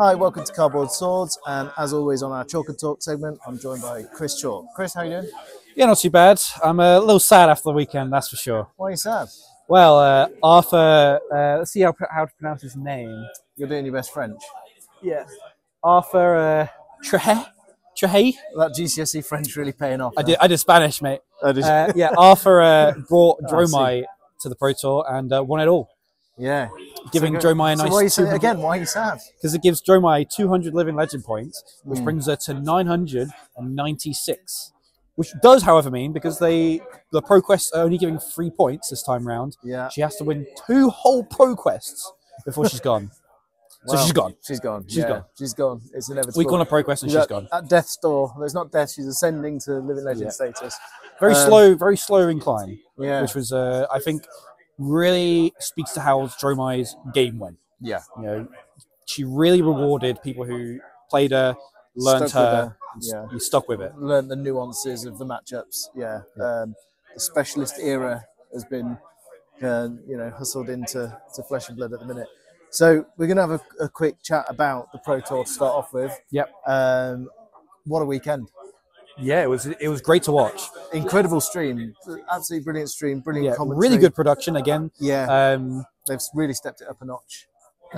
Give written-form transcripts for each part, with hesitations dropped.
Hi, welcome to Cardboard Swords, and as always on our Chalk and Talk segment, I'm joined by Chris Chalk. Chris, how you doing? Yeah, not too bad. I'm a little sad after the weekend, that's for sure. Why are you sad? Well, Arthur, let's see how to pronounce his name. You're doing your best French. Yeah. Arthur Trehe? That GCSE French really paying off. I did Spanish, mate. Oh, did you? Yeah, Arthur brought Dromai to the Pro Tour and won it all. Yeah. Giving Dromai a nice... So why are you sad? Again, why are you sad? Because it gives Dromai 200 living legend points, which brings her to 996. Which does, however, mean, because the ProQuests are only giving 3 points this time round, she has to win 2 whole ProQuests before she's gone. So she's gone. She's gone. She's gone. She's gone. It's inevitable. Week on a ProQuest and she's gone. At death's door. There's not death. She's ascending to living legend status. Very slow incline. Yeah. Which was, I think, really speaks to how Dromai's game went. Yeah. You know, she really rewarded people who played her, learned her. You stuck with it. Learned the nuances of the matchups. Yeah. The specialist era has been, hustled into flesh and blood at the minute. So we're going to have a quick chat about the Pro Tour to start off with. Yep. What a weekend. Yeah, it was great to watch. Incredible stream. Absolutely brilliant stream. Brilliant commentary. Really good production again. Yeah. They've really stepped it up a notch.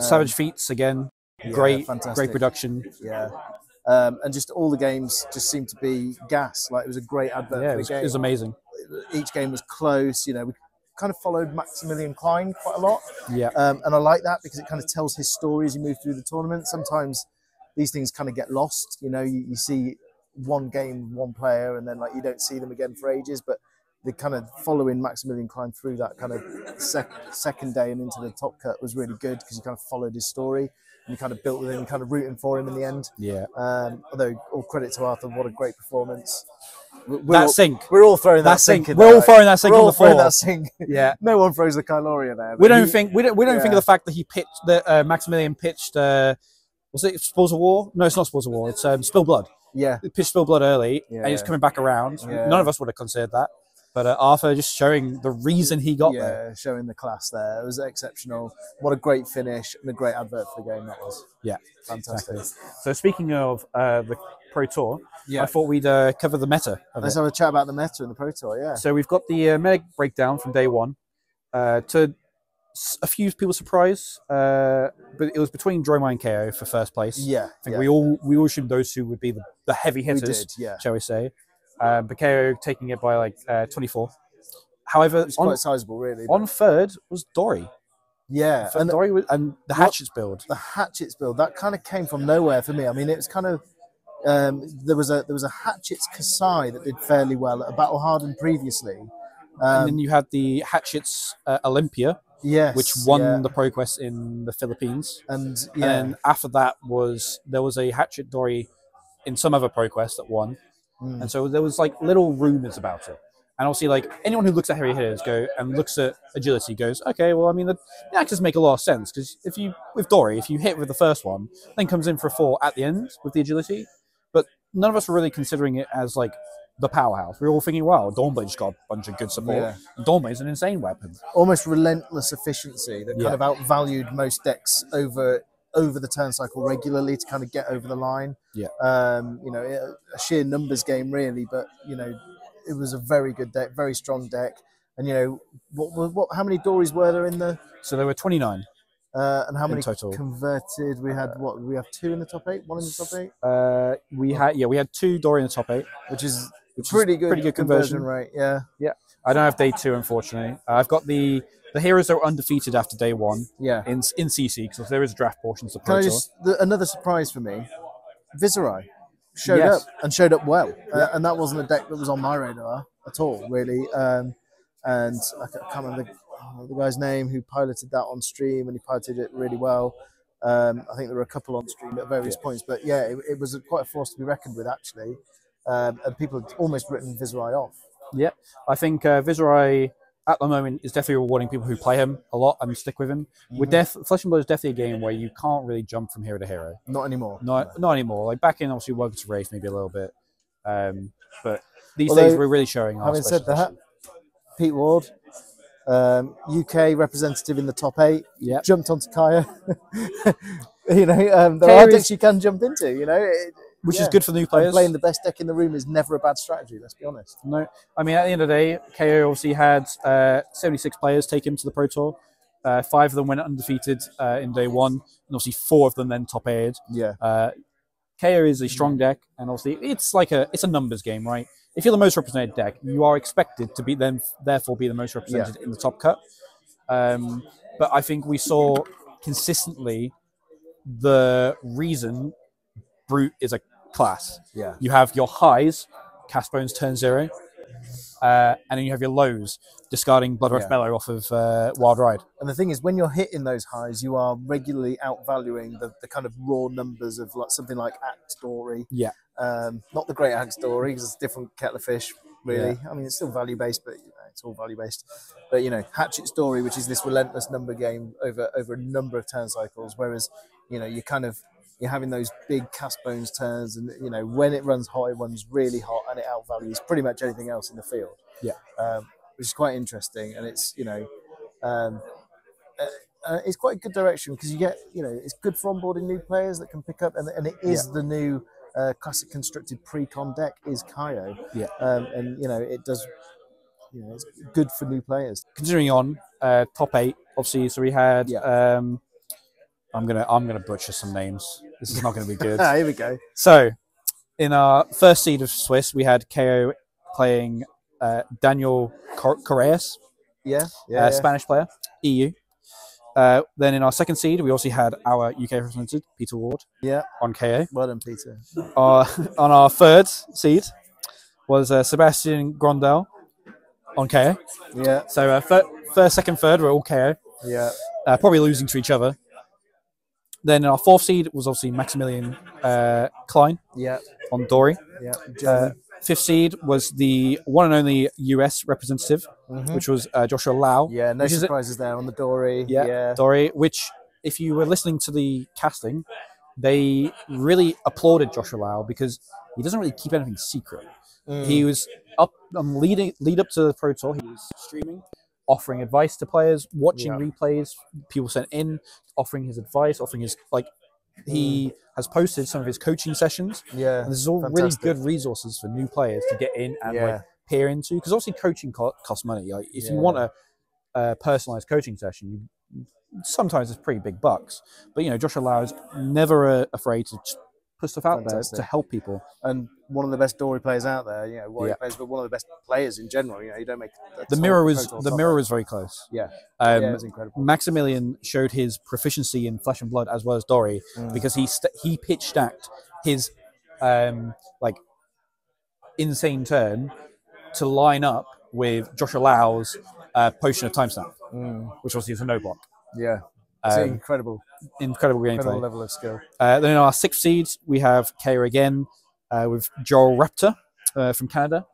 Savage Feats again. Great production. Yeah. And just all the games just seemed to be gas. Like, it was a great advert for the game. It was amazing. Each game was close. You know, we kind of followed Maximilian Klein quite a lot. Yeah. And I like that because it kind of tells his story as you move through the tournament. Sometimes these things kind of get lost. You know, you see one game, one player, and then like you don't see them again for ages. But the kind of following Maximilian Klein through that kind of second day and into the top cut was really good because you kind of followed his story. And you kind of built with him, kind of rooting for him in the end. Yeah. Although all credit to Arthur, what a great performance. We're all throwing that sink in We're there, all throwing that sink on the floor. That sink. Yeah. No one throws the Kyloria there. We don't think of the fact that he pitched that Maximilian pitched was it Spores of War? No, it's not Spores of War. It's Spill Blood. Yeah. He pitched Spill Blood early and he's coming back around. Yeah. None of us would have considered that. But Arthur just showing the reason he got there. Yeah, showing the class there. It was exceptional. What a great finish and a great advert for the game that was. Yeah. Fantastic. Exactly. So speaking of the Pro Tour, I thought we'd cover the meta of Let's have a chat about the meta in the Pro Tour, yeah. So we've got the meta breakdown from day one. To a few people's surprise, but it was between Dromai and KO for first place. Yeah. I think we all assumed those two would be the heavy hitters, shall we say. But KO taking it by like 24. However, it's quite sizable, really. On third was Dory. Yeah, and Dory and the Hatchets build. The Hatchets build that kind of came from nowhere for me. I mean, it was kind of there was a Hatchets Kasai that did fairly well at a Battle Hardened previously, and then you had the Hatchets Olympia. Yes, which won the ProQuest in the Philippines, and then after that there was a Hatchet Dory in some other ProQuest that won. And so there was like little rumors about it. And obviously, like anyone who looks at heavy hitters looks at agility goes, okay, well, I mean, the axes make a lot of sense because with Dory, if you hit with the first one, then comes in for a 4 at the end with the agility. But none of us were really considering it as like the powerhouse. We were all thinking, wow, Dawnblade's got a bunch of good support. Yeah. Dawnblade's an insane weapon. Almost relentless efficiency that kind of outvalued most decks over the turn cycle regularly to kind of get over the line. Yeah. A sheer numbers game really, but it was a very good deck, very strong deck. And how many Dories were there in the? So there were 29. And how many total converted? We had we have 2 in the top 8, 1 in the top 8. We had 2 Dory in the top 8, which is pretty good conversion rate. Yeah. Yeah. I don't have day 2, unfortunately. I've got the heroes that were undefeated after day 1 in CC, because there is a draft portion to the Pro Tour. Another surprise for me, Viserai showed up well. And that wasn't a deck that was on my radar at all, really. And I can't remember the guy's name who piloted that on stream, and he piloted it really well. I think there were a couple on stream at various points, but it was quite a force to be reckoned with, actually. And people had almost written Viserai off. Yeah, I think Viserai at the moment is definitely rewarding people who play him a lot and stick with him. With Flesh and Blood is definitely a game where you can't really jump from hero to hero. Not anymore. Not anymore. Like back in, obviously, Welcome to Wraith maybe a little bit. But these days we're really showing our having said that, Pete Ward, UK representative in the top 8, jumped onto Kaya. You know, there are decks you can jump into. You know, which is good for new players. And playing the best deck in the room is never a bad strategy. Let's be honest. No, I mean at the end of the day, KO obviously had 76 players take him to the Pro Tour. 5 of them went undefeated in day 1, and obviously 4 of them then top 8'd. Yeah. KO is a strong deck, and obviously it's a numbers game, right? If you're the most represented deck, you are expected to be therefore be the most represented in the top cut. But I think we saw consistently the reason Brute is a class. Yeah. You have your highs, Cast Bones turn 0, and then you have your lows, discarding Bloodrush Bellow off of Wild Ride. And the thing is, when you're hitting those highs, you are regularly outvaluing the kind of raw numbers of like something like Axe Story. Yeah. Not the Great Axe Story, because it's a different kettle of fish, really. Yeah. I mean, it's still value-based, but it's all value-based. But, Hatchet Story, which is this relentless number game over a number of turn cycles, whereas, you're having those big Cast Bones turns, and when it runs hot, it runs really hot, and it outvalues pretty much anything else in the field. Yeah, which is quite interesting, and it's it's quite a good direction because you get it's good for onboarding new players that can pick up, and it is the new classic constructed pre-con deck is Kaio. Yeah, and it does. It's good for new players. Continuing on, top 8, obviously. So we had. I'm gonna butcher some names. This is not gonna be good. Here we go. So, in our first seed of Swiss, we had KO playing Daniel Correas, Spanish player, EU. Then in our second seed, we also had our UK represented Peter Ward. On KO. Well done, Peter. On our third seed was Sebastian Grondel on KO. Yeah. So first, second, third were all KO. Yeah. Probably losing to each other. Then our fourth seed was obviously Maximilian Klein. Yeah. On Dory. Yeah. Fifth seed was the one and only US representative, which was Joshua Lau. Yeah, no surprises there on the Dory. Yeah, Dory, which, if you were listening to the casting, they really applauded Joshua Lau because he doesn't really keep anything secret. He was up lead up to the Pro Tour. He was streaming, offering advice to players, watching replays. People sent in, offering his advice, offering his He has posted some of his coaching sessions. Yeah, and this is all really good resources for new players to get in and peer into. Because obviously coaching costs money. Like if you want a personalized coaching session, sometimes it's pretty big bucks. But Joshua Lau is never afraid to put stuff out there to help people. And one of the best Dory players out there. Players, but one of the best players in general. You don't make the mirror was very close. Yeah, it was incredible. Maximilian showed his proficiency in Flesh and Blood as well as Dory because he pitch stacked his insane turn to line up with Joshua Lau's Potion of Time Stamp, which obviously is a no block. Yeah. It's incredible gameplay. Incredible level of skill. Then in our sixth seeds, we have KO again with Joel Raptor from Canada.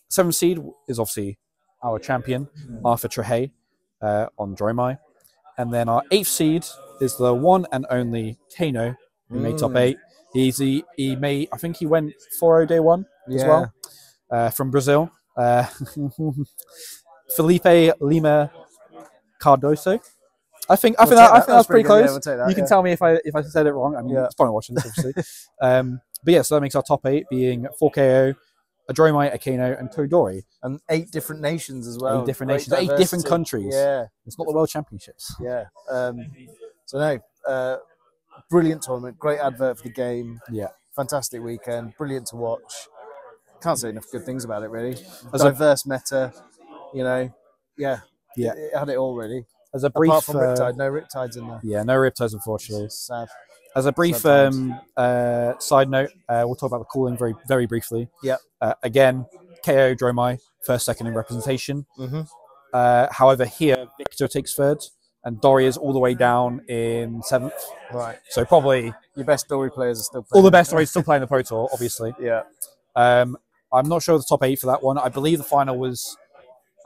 Seventh seed is obviously our champion, Arthur Trehey on Dromai. And then our eighth seed is the one and only Kano, who made top 8. I think he went 4-0 day 1 as well, from Brazil. Felipe Lima Cardoso. I think that's pretty close. Yeah, you can tell me if I said it wrong. I mean, it's probably watching this, obviously. But yeah, so that makes our top 8 being 4KO, a Dromai, a Kano, and Kodori. And 8 different nations as well. 8 different nations, 8 different countries. Yeah. It's not the World Championships. Yeah. Brilliant tournament, great advert for the game. Yeah. Fantastic weekend, brilliant to watch. Can't say enough good things about it, really. Diverse meta, It had it all, really. As a brief, apart from Riptide, no Riptides in there. Yeah, no Riptides, unfortunately. Sad. As a brief side note, we'll talk about the calling very, very briefly. Yep. Again, KO Dromai, first, second in representation. However, here Victor takes third, and Dory is all the way down in 7th. Right. So probably your best Dory players are still playing. All the best Dory's still playing the Pro Tour, obviously. Yeah. I'm not sure of the top 8 for that one. I believe the final was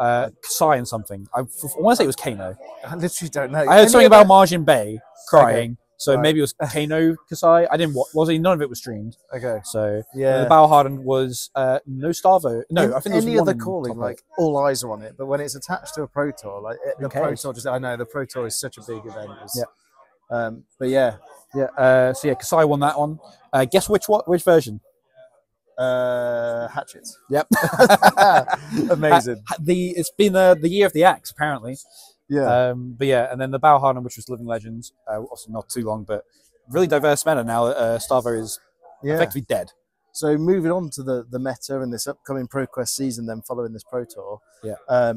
Kasai and something. I want to say it was Kano. I literally don't know. I heard something about Margin Bay crying, so maybe it was Kano Kasai. I didn't watch. None of it was streamed. Okay. So the Battle Hardened was no Starvo. No, I think any other calling, all eyes are on it. But when it's attached to a Pro Tour, the Pro Tour the Pro Tour is such a big event. But yeah. So yeah, Kasai won that one. Guess which version? Hatchets. Yep. Amazing. It's been the year of the axe, apparently. Yeah. But yeah, and then the Bauharden, which was Living Legends, also not too long, but really diverse meta now. Starvo is effectively dead. So moving on to the meta and this upcoming ProQuest season, then following this Pro Tour. Yeah.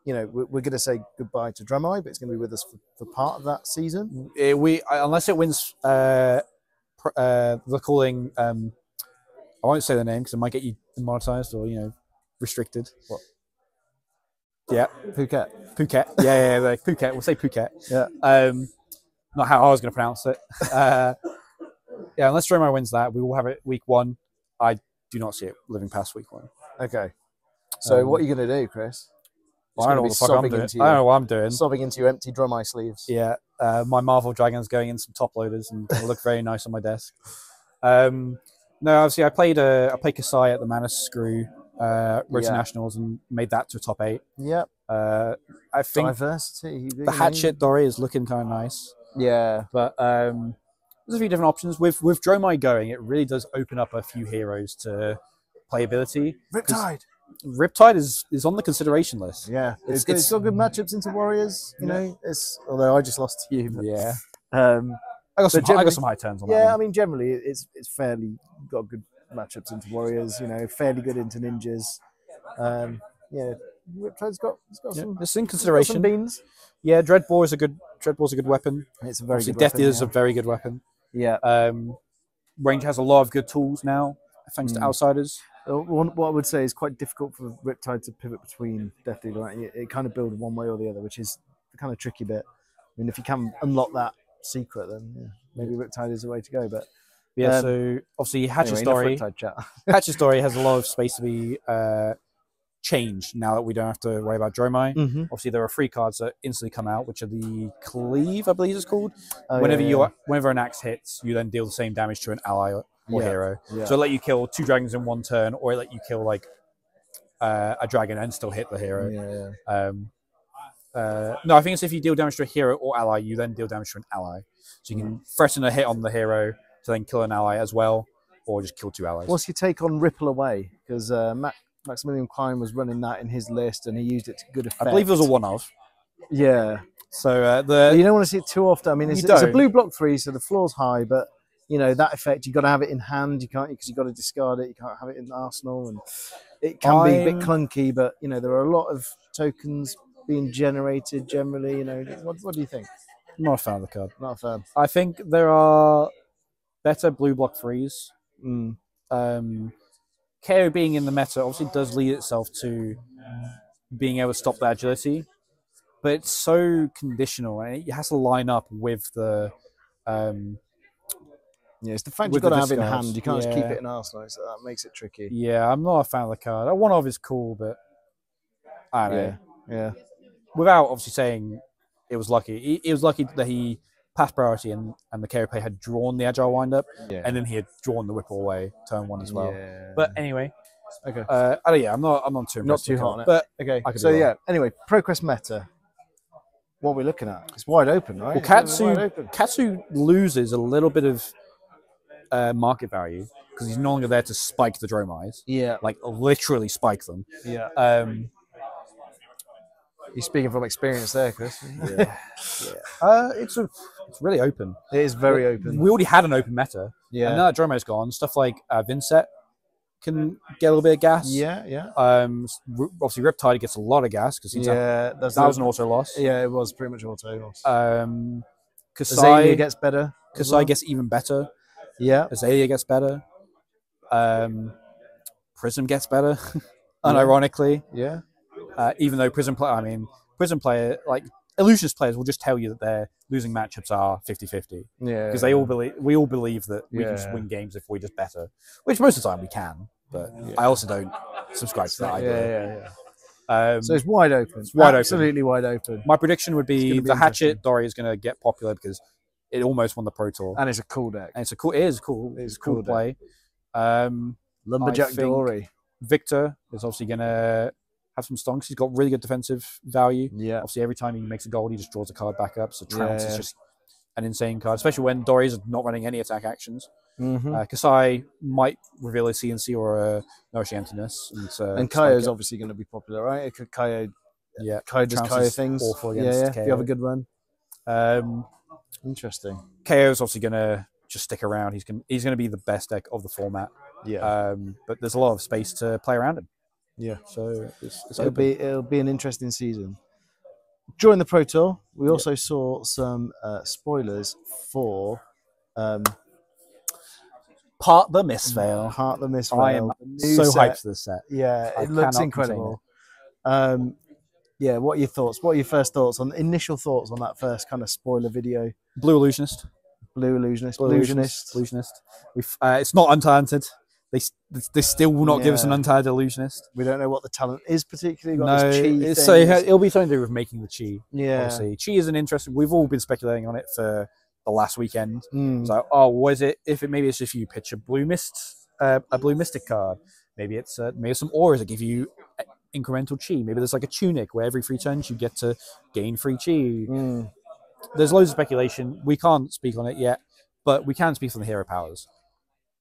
You know, we're going to say goodbye to Drumeye, but it's going to be with us for part of that season. Unless it wins, they're calling. I won't say the name because it might get you demonetized or restricted. What? Yeah, Phuket. Yeah, like Phuket. We'll say Phuket. Yeah. Not how I was going to pronounce it. Yeah, unless Drumeye wins that, we will have it week 1. I do not see it living past week 1. Okay. So what are you going to do, Chris? I don't know what the fuck I'm doing. I don't know what I'm doing. Sobbing into your empty Drumeye sleeves. Yeah, my Marvel Dragon's going in some top loaders and it'll look very nice on my desk. No, obviously I played Kasai at the Manus Screw Road to Nationals and made that to a top 8. Yep. I think diversity. The Hatchet Dory is looking kind of nice. Yeah. But there's a few different options. With Dromeye going, it really does open up a few heroes to playability. Riptide is on the consideration list. Yeah, it's got good matchups into Warriors. You know, although I just lost to you. But, yeah, I got some high turns on that. Yeah, I mean, generally it's fairly got good matchups into Warriors. You know, fairly good into Ninjas. Yeah, Riptide's got some. It's in consideration. Some beans. Yeah, Dreadbore is a good weapon. It's a very good Death weapon. Dealer is a very good weapon. Yeah. Range has a lot of good tools now, thanks to Outsiders. What I would say is quite difficult for Riptide to pivot between Death Dealer. Right? It kind of builds one way or the other, which is the kind of tricky bit. I mean, if you can unlock that secret, then maybe Riptide is the way to go. But yeah, so obviously Hatchet Story has a lot of space to be changed now that we don't have to worry about Dromeye. Obviously, there are 3 cards that instantly come out, which are the Cleave, I believe it's called. Whenever an axe hits, you then deal the same damage to an ally or hero. So it let you kill 2 dragons in 1 turn, or it let you kill like a dragon and still hit the hero. No, I think it's if you deal damage to a hero or ally, you then deal damage to an ally. So you can threaten a hit on the hero to then kill an ally as well, or just kill 2 allies. What's your take on Ripple Away? Because Maximilian Klein was running that in his list, and he used it to good effect. I believe it was a one-of. Yeah. So you don't want to see it too often. I mean, it's a blue block 3, so the floor's high, but you know that effect. You got to have it in hand. You can't because you got to discard it. You can't have it in Arsenal, and it can be a bit clunky. But you know there are a lot of tokens being generated generally. You know, what do you think? I'm not a fan of the card. Not a fan. I think there are better blue block 3s. KO being in the meta obviously does lead itself to being able to stop the agility, but it's so conditional and it has to line up with the. It's the fact you've got to have it in hand. You can't just keep it in Arsenal, so that makes it tricky. Yeah, I'm not a fan of the card. One of is cool, but I don't know. Yeah. Without obviously saying it was lucky. It was lucky that he passed priority and the KO play had drawn the agile windup, and then he had drawn the Whipple Away turn 1 as well. Yeah. But anyway, okay. I'm not too hot on it. But okay. So anyway, ProQuest meta. What we're looking at, it's wide open, right? Well, Katsu loses a little bit of market value because he's no longer there to spike the Dromeyes. Yeah, like literally spike them. Yeah. You're speaking from experience there, Chris. It's really open. It is very open. We already had an open meta. Yeah. And now that Dromeye's gone, stuff like Vincet can get a little bit of gas. Yeah. Obviously, Riptide gets a lot of gas because that was an auto loss. Yeah, it was pretty much auto loss. Kasai gets better. Kasai gets even better. Yeah. Azalea gets better. Prism gets better, unironically. Yeah. Even though Prism player, like Illusionist players will just tell you that their losing matchups are 50-50. Yeah. Because we all believe that we can just win games if we're just better, which most of the time we can. But I also don't subscribe to that idea. Yeah. So it's wide open. It's wide Absolutely wide open. My prediction would be the Hatchet Dory is going to get popular because it almost won the Pro Tour, and it's a cool deck. And it is cool. It's a cool play. Lumberjack Dory. Victor is obviously going to have some stonks. He's got really good defensive value. Yeah. Obviously, every time he makes a goal, he just draws a card back up. So Trounce is just an insane card, especially when Dory is not running any attack actions. Mm-hmm. Kasai might reveal a CNC or a Nourishi Emptiness. And Kaio's obviously going to be popular, right? Kaio does Kaio things. Awful against KO. If you have a good run. Interesting. KO's obviously going to just stick around. He's going to be the best deck of the format. Yeah. But there's a lot of space to play around him. Yeah. So it'll be an interesting season. During the Pro Tour, we also saw some spoilers for Part the Mistveil. Part the Mistveil. I am so hyped for this set. Yeah, it looks incredible. Yeah, what are your thoughts? What are your first thoughts initial thoughts on that first kind of spoiler video? Blue Illusionist. It's not untalented. They still will not give us an untalented Illusionist. We don't know what the talent is particularly. It'll be something to do with making the chi. Yeah, obviously chi is an interesting. We've all been speculating on it for the last weekend. So, what is it? Maybe it's just you pitch a blue mystic card. Maybe it's some auras that give you incremental chi. Maybe there's like a tunic where every 3 turns you get to gain free chi. There's loads of speculation. We can't speak on it yet, but we can speak on the hero powers.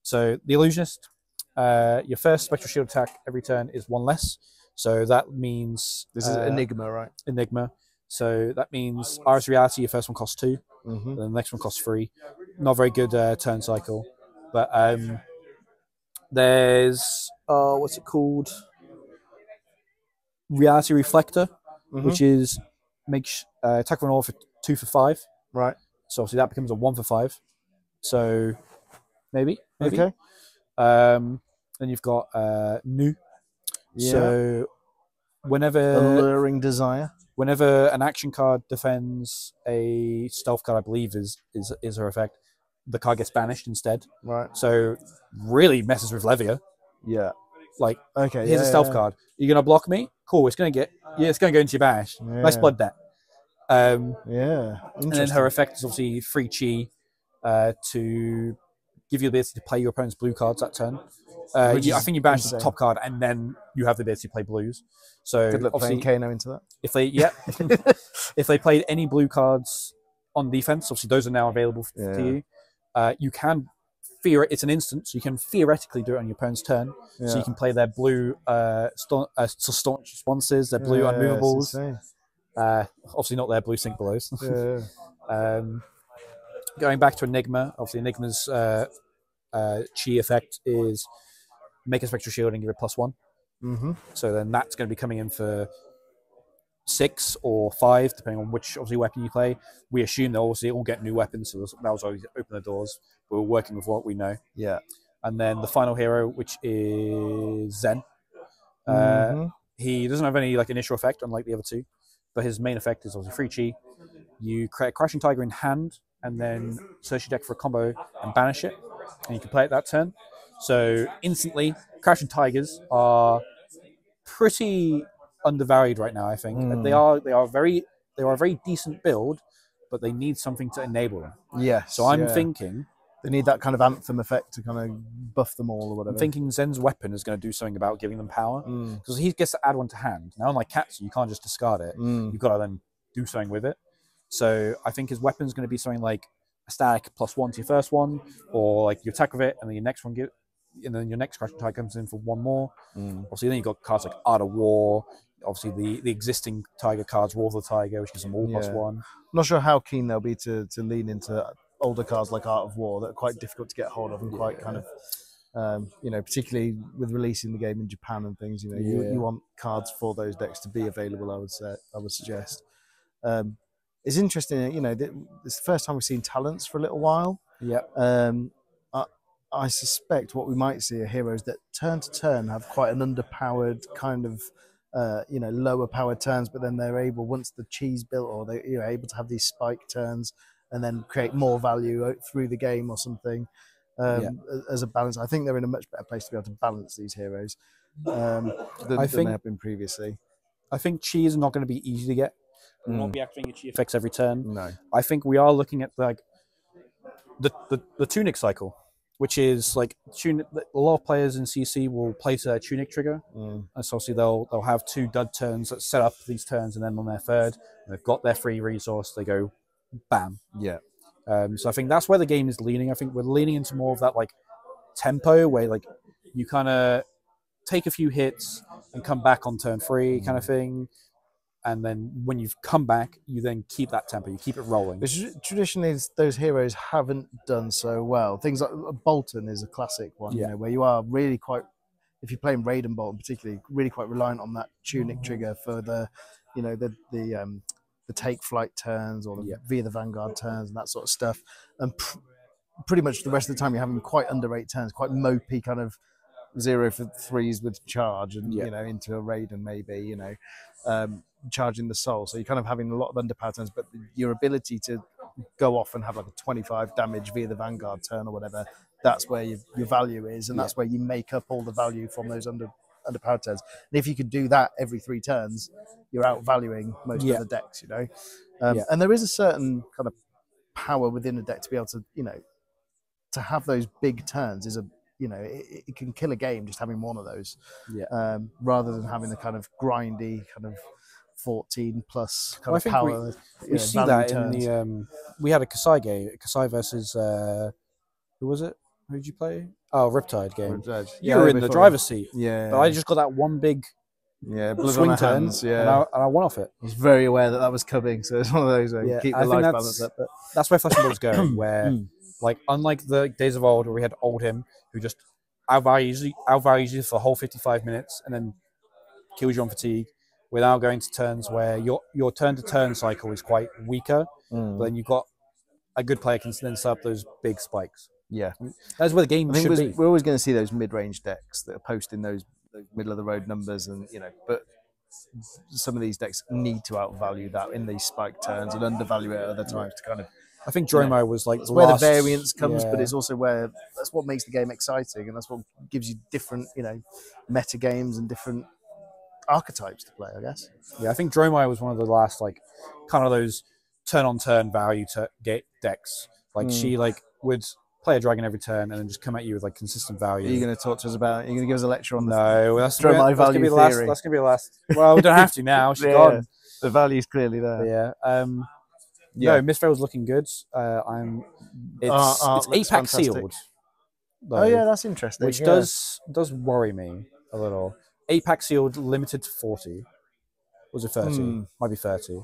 So the Illusionist, your first spectral shield attack every turn is 1 less. So that means this is Enigma, right? Enigma. So that means Iris Reality. Your first one costs 2, and the next one costs 3. Not very good turn cycle, but there's what's it called? Reality Reflector, which is makes attack for an order for 2 for 5. Right. So obviously that becomes a 1 for 5. So maybe. Okay. Then you've got NUU. Yeah. So whenever Alluring Desire. Whenever an action card defends a stealth card, I believe is her effect, the card gets banished instead. Right. So really messes with Levia. Yeah. Like, okay, here's a stealth card. You're gonna block me? Cool. It's gonna go into your banish. Yeah. Nice blood debt. Yeah. And then her effect is obviously free chi to give you the ability to play your opponent's blue cards that turn. I think you banish the top card and then you have the ability to play blues. So good luck playing Kano into that. If they played any blue cards on defense, obviously those are now available to you. You can it's an instant, so you can theoretically do it on your opponent's turn. Yeah. So you can play their blue staunch responses, their blue unmovables. Obviously not their blue sink belows. Going back to Enigma, obviously Enigma's chi effect is make a spectral shield and give it +1. So then that's going to be coming in for 6 or 5, depending on which obviously weapon you play. We assume they'll obviously all get new weapons, so that was always open the doors. We're working with what we know. Yeah. And then the final hero, which is Zen. He doesn't have any initial effect, unlike the other 2, but his main effect is obviously free chi. You create a Crashing Tiger in hand, and then search your deck for a combo and banish it, and you can play it that turn. So instantly, Crashing Tigers are pretty undervalued right now. I think they are a very decent build, but they need something to enable them. Yes. So I'm thinking they need that kind of anthem effect to kind of buff them all or whatever. I'm thinking Zen's weapon is going to do something about giving them power, because he gets to add 1 to hand. Now, unlike Katsu, you can't just discard it. You've got to then do something with it. So I think his weapon is going to be something like a static +1 to your first one, or you attack with it, and then your next one and then your next Crashing Tiger comes in for 1 more. Obviously, then you've got cards like Art of War. Obviously, the existing Tiger cards, War of the Tiger, which gives them all +1. I'm not sure how keen they'll be to lean into older cards like Art of War that are quite difficult to get hold of and quite kind of, particularly with releasing the game in Japan and things. You want cards for those decks to be available. I would suggest. It's interesting. It's the first time we've seen talents for a little while. Yeah. I suspect what we might see are heroes that turn to turn have quite an underpowered kind of, lower powered turns, but then they're able, once the chi's built, or they're able to have these spike turns and then create more value through the game or something as a balance. I think they're in a much better place to be able to balance these heroes than they have been previously. I think chi is not going to be easy to get. We won't be activating your chi effects every turn. No. I think we are looking at the tunic cycle, which is tunic. A lot of players in CC will place a tunic trigger, and so obviously they'll have 2 dud turns that set up these turns, and then on their third, they've got their free resource. They go, bam. Yeah. So I think that's where the game is leaning. I think we're leaning into more of that like tempo where like you kind of take a few hits and come back on turn 3 kind of thing. And then when you've come back, you then keep that tempo, you keep it rolling. Which traditionally, those heroes haven't done so well. Things like Bolton is a classic one, you know, where you are really quite, if you're playing Raid and Bolton particularly, really quite reliant on that tunic trigger for the, you know, the take flight turns or the via the Vanguard turns and that sort of stuff. And pretty much the rest of the time you're having quite under 8 turns, quite mopey kind of 0 for 3s with charge and, you know, into a Raid and maybe, you know, charging the soul. So you're kind of having a lot of underpower turns, but your ability to go off and have like a 25 damage via the Vanguard turn or whatever, that's where your value is, and that's where you make up all the value from those underpowered turns. And if you could do that every 3 turns, you're outvaluing most of the decks, you know. And there is a certain kind of power within a deck to be able to, you know, to have those big turns is a, you know, it can kill a game just having one of those, rather than having the kind of grindy kind of 14 plus kind of power. We see that turns. In the we had a Kasai game, Kasai versus who was it? Who did you play? Oh, Riptide game. Riptide. You were in the driver's seat. Yeah. But I just got that one big swing turn, hands, and I won off it. I was very aware that was coming, so it's one of those keep the life balance up. But that's where Flesh and Blood's going, where like unlike the days of old where we had Oldhim who just outvalues you for the whole 55 minutes and then kills you on fatigue. We're now going to turns where your turn-to-turn cycle is quite weaker, but then you've got a good player can then set up those big spikes. Yeah. That's where the game should be. We're always going to see those mid-range decks that are posting those middle-of-the-road numbers, and, you know, but some of these decks need to outvalue that in these spike turns and undervalue it at other times to kind of... I think Dromo was like where the variance comes, but it's also where that's what makes the game exciting, and that's what gives you different, you know, meta games and different archetypes to play, I guess. Yeah, I think Dromai was one of the last like kind of those turn-on-turn value to get decks. Like she like would play a dragon every turn and then just come at you with like consistent value. Are you going to talk to us about? Are you going to give us a lecture on that's Dromai value theory? That's going to be the last. Well, we don't have to now. She's gone. The value's clearly there. Yeah. No, Mistveil's looking good. It's 8-pack sealed. Though, oh yeah, that's interesting. Which does worry me a little. 8-pack sealed, limited to 40. Was it 30? Might be 30.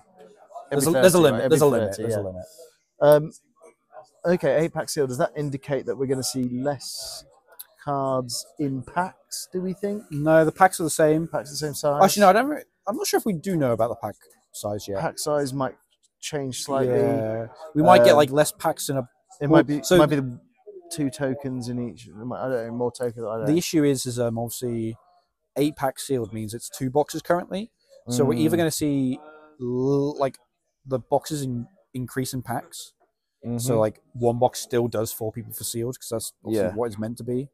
There's a limit. Right? There's a limit. Okay, 8-pack sealed. Does that indicate that we're going to see less cards in packs? Do we think? No, the packs are the same. Packs are the same size. Actually, no. I'm not sure if we do know about the pack size yet. Pack size might change slightly. Yeah. We might get like less packs in a. It might be. So, it might be the 2 tokens in each. I don't know. More tokens. I don't know. The issue is obviously 8-pack sealed means it's 2 boxes currently. So we're either going to see like the boxes increase in packs. So like 1 box still does 4 people for sealed because that's what it's meant to be,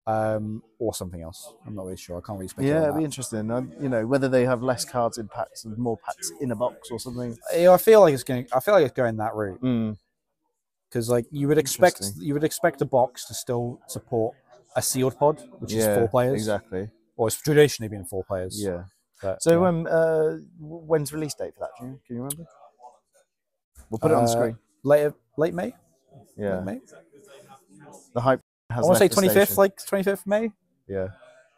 or something else. I'm not really sure. I can't really speculate. Yeah, it'd be interesting. You know, whether they have less cards in packs and more packs in a box or something. Yeah, I feel like it's going that route. Because like you would expect a box to still support a sealed pod, which is 4 players. Exactly. Or it's traditionally been 4 players. Yeah. But, so when's release date for that? Can you remember? We'll put it on the screen. Late May. Yeah. Late May. The hype has. I want to say 25th, like 25th May. Yeah.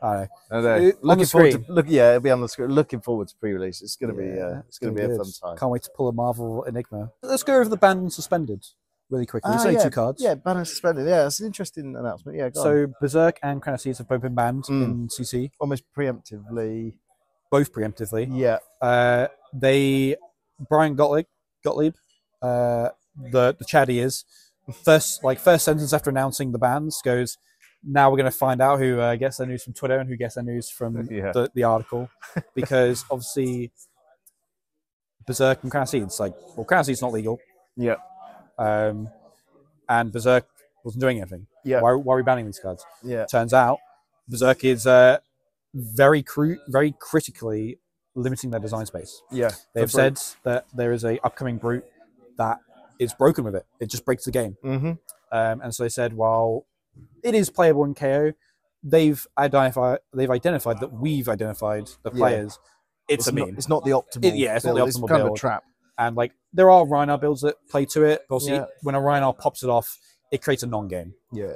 I don't know. Looking forward to it'll be on the screen. Looking forward to pre-release. It's gonna be it's gonna be a fun time. Can't wait to pull a Marvel Enigma. Let's go over the banned and suspended really quickly. There's only 2 cards. Yeah, banned and suspended. Yeah, that's an interesting announcement. Yeah. So Berserk and Crown of Seeds have both been banned in CC. Almost preemptively. Both preemptively. Yeah. Brian Gottlieb, the chatty is first sentence after announcing the bans goes, now we're going to find out who gets their news from Twitter and who gets their news from the article, because obviously Berserk and Crown of Seeds, Crown of Seeds not legal. Yeah. And Berserk wasn't doing anything. Yeah. Why are we banning these cards? Yeah. Turns out Berserk is very critically limiting their design space. Yeah. They've said that there is a upcoming brute that is broken with it. It just breaks the game. And so they said, while it is playable in KO, they've identified that we've identified the players. It's a meme. It's not the optimal. It's not the optimal build. It's kind of a trap. And like there are Rhinar builds that play to it. But obviously, when a Rhinar pops it off, it creates a non-game. Yeah.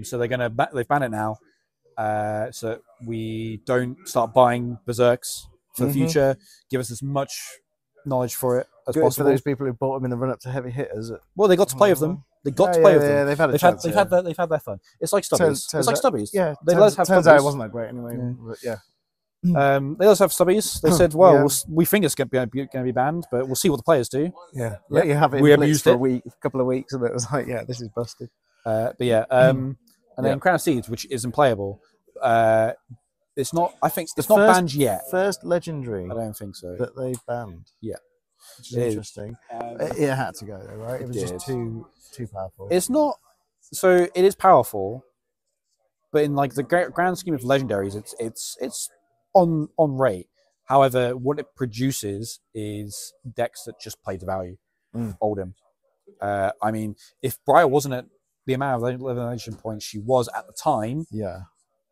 So they've banned it now, so we don't start buying Berserks for the future. Give us as much knowledge for it as possible. For those people who bought them in the run-up to heavy hitters. Well, they got to play with them. They got to play with them. Yeah, they've had their fun. It's like Stubbies. It's like Stubbies. Yeah, turns out it wasn't that great anyway. But yeah. They also have Stubbies. They said, "Well, we think it's going to be banned, but we'll see what the players do." Yeah, let you have it. We abused it for a couple of weeks, and it was like, "Yeah, this is busted." But yeah, and then Crown of Seeds, which isn't playable. It's not. I think it's not banned yet. First legendary. I don't think so. That they banned. Yeah, which is interesting. It had to go though, right? It was just too powerful. It's not. So it is powerful, but in like the grand scheme of legendaries, it's on rate. However, what it produces is decks that just play to value. Oldham. I mean, if Briar wasn't at the amount of elimination points she was at the time,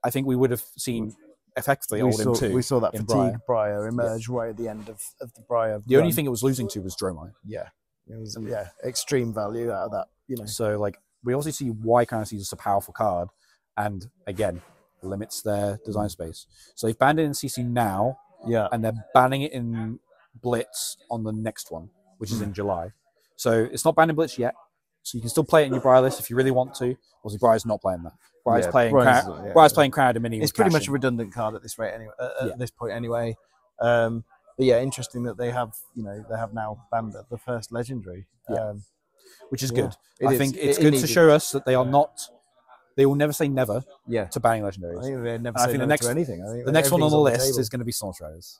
I think we would have seen effectively Oldham too. We saw that fatigue Briar emerge right at the end of the Briar. The only thing it was losing to was Dromai. Yeah, it was extreme value out of that. So like we also see why Crown of Seeds is a powerful card, and again limits their design space. So they've banned it in CC now, and they're banning it in Blitz on the next one, which is in July. So it's not banned in Blitz yet. So you can still play it in your Briar list if you really want to. Obviously, Briar's not playing that. Briar's playing Crown of Dominion. It's pretty much a redundant card at this rate anyway. At this point anyway. But yeah, interesting that they have now banned the first legendary. Which is good. I think it's good to show us that they are not. They will never say never to banning legendaries. I think they never say never to anything. I think the next one on the list is going to be Storm Riders.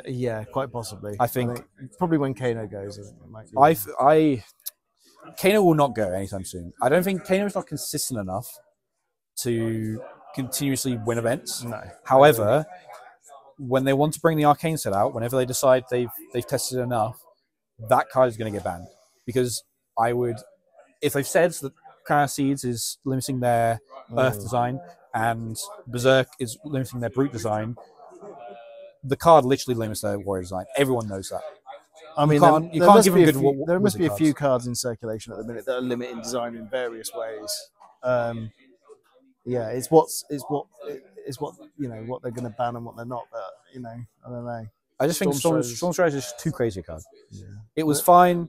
Yeah, quite possibly. I think probably when Kano goes, it might be. Kano will not go anytime soon. I don't think Kano is not consistent enough to continuously win events. No. However, when they want to bring the Arcane set out, whenever they decide they've tested enough, that card is going to get banned. Because if they've said that Crown of Seeds is limiting their Earth design and Berserk is limiting their Brute design, the card literally limits their Warrior design. Everyone knows that. I mean, there must be a few cards in circulation at the minute that are limiting design in various ways. It's what what they're going to ban and what they're not. But I don't know. I just think Storm Riders is too crazy a card. Yeah. It was fine,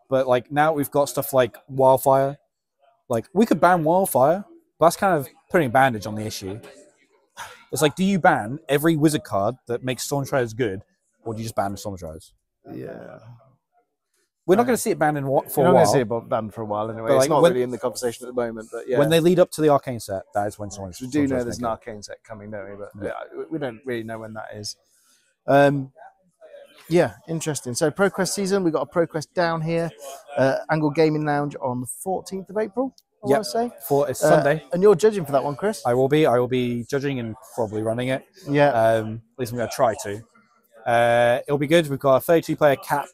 but like now we've got stuff like Wildfire. Like we could ban Wildfire, but that's kind of putting a bandage on the issue. It's like, do you ban every wizard card that makes Storm Riders good, or do you just ban Storm Riders? Yeah. We're not going to see it banned for a while. We're not going to see it banned for a while anyway. It's not really in the conversation at the moment. But yeah. When they lead up to the Arcane set, that is when Storm Riders. We do know there's an Arcane set coming, don't we? But we don't really know when that is. Interesting. So ProQuest season, we've got a ProQuest down here. Angle Gaming Lounge on the 14th of April, I want to say. It's Sunday. And you're judging for that one, Chris? I will be judging and probably running it. Yeah. At least I'm going to try to. It'll be good. We've got a 32-player cap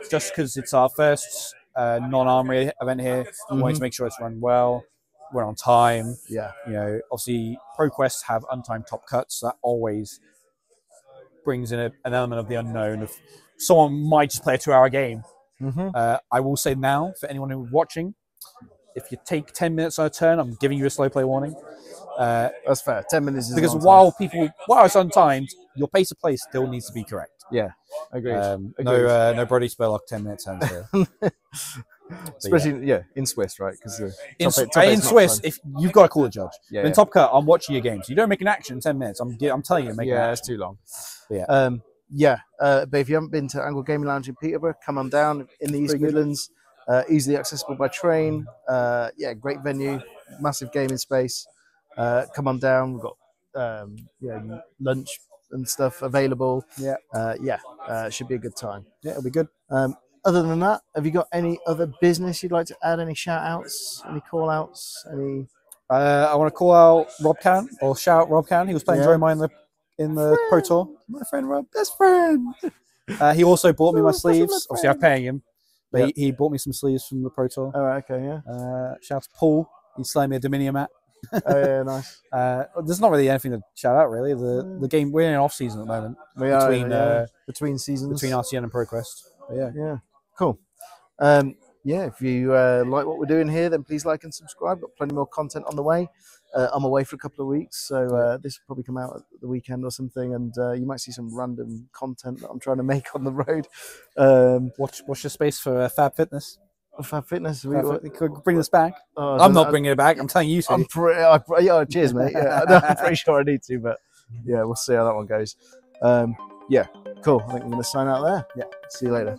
just because it's our first non-armory event here. We wanted to make sure it's run well. We're on time. Yeah. Obviously, ProQuest have untimed top cuts. So that always brings in an element of the unknown. If someone might just play a 2-hour game. I will say now, for anyone who's watching, if you take 10 minutes on a turn, I'm giving you a slow play warning. That's fair. 10 minutes is because while it's untimed, your pace of play still needs to be correct. Yeah, agreed. No Brody Spurlock 10 minutes hands here. Especially in Swiss, right? Because in Swiss, if you've got to call a judge. In Top Cut, I'm watching your games. You don't make an action in 10 minutes. I'm telling you, make an action. It's too long. But but if you haven't been to Angle Gaming Lounge in Peterborough, come on down in the East Midlands. Easily accessible by train. Great venue, massive gaming space. Come on down. We've got lunch and stuff available. Should be a good time. Yeah, it'll be good. Other than that, have you got any other business you'd like to add? Any shout outs? Any call outs? I want to call out Rob Can, or shout out Rob Can. He was playing Dromai in the Pro Tour. My friend Rob, best friend. He also bought me my sleeves. Obviously, I'm paying him. But he bought me some sleeves from the Pro Tour. Oh, okay, yeah. Shout out to Paul. He slayed me a Dominion mat. Oh, yeah, nice. There's not really anything to shout out, really. The game, we're in an off season at the moment. Between seasons. Between RCN and ProQuest. But yeah, cool. Yeah, if you like what we're doing here, then please like and subscribe. Got plenty more content on the way. I'm away for a couple of weeks, so this will probably come out at the weekend or something, and you might see some random content that I'm trying to make on the road. Watch your space for Fab Fitness. Fab Fitness, could bring this back. I'm not bringing it back. I'm telling you to. Yeah, cheers, mate. Yeah, I'm pretty sure I need to, but yeah, we'll see how that one goes. Yeah, cool. I think we're going to sign out there. Yeah, see you later.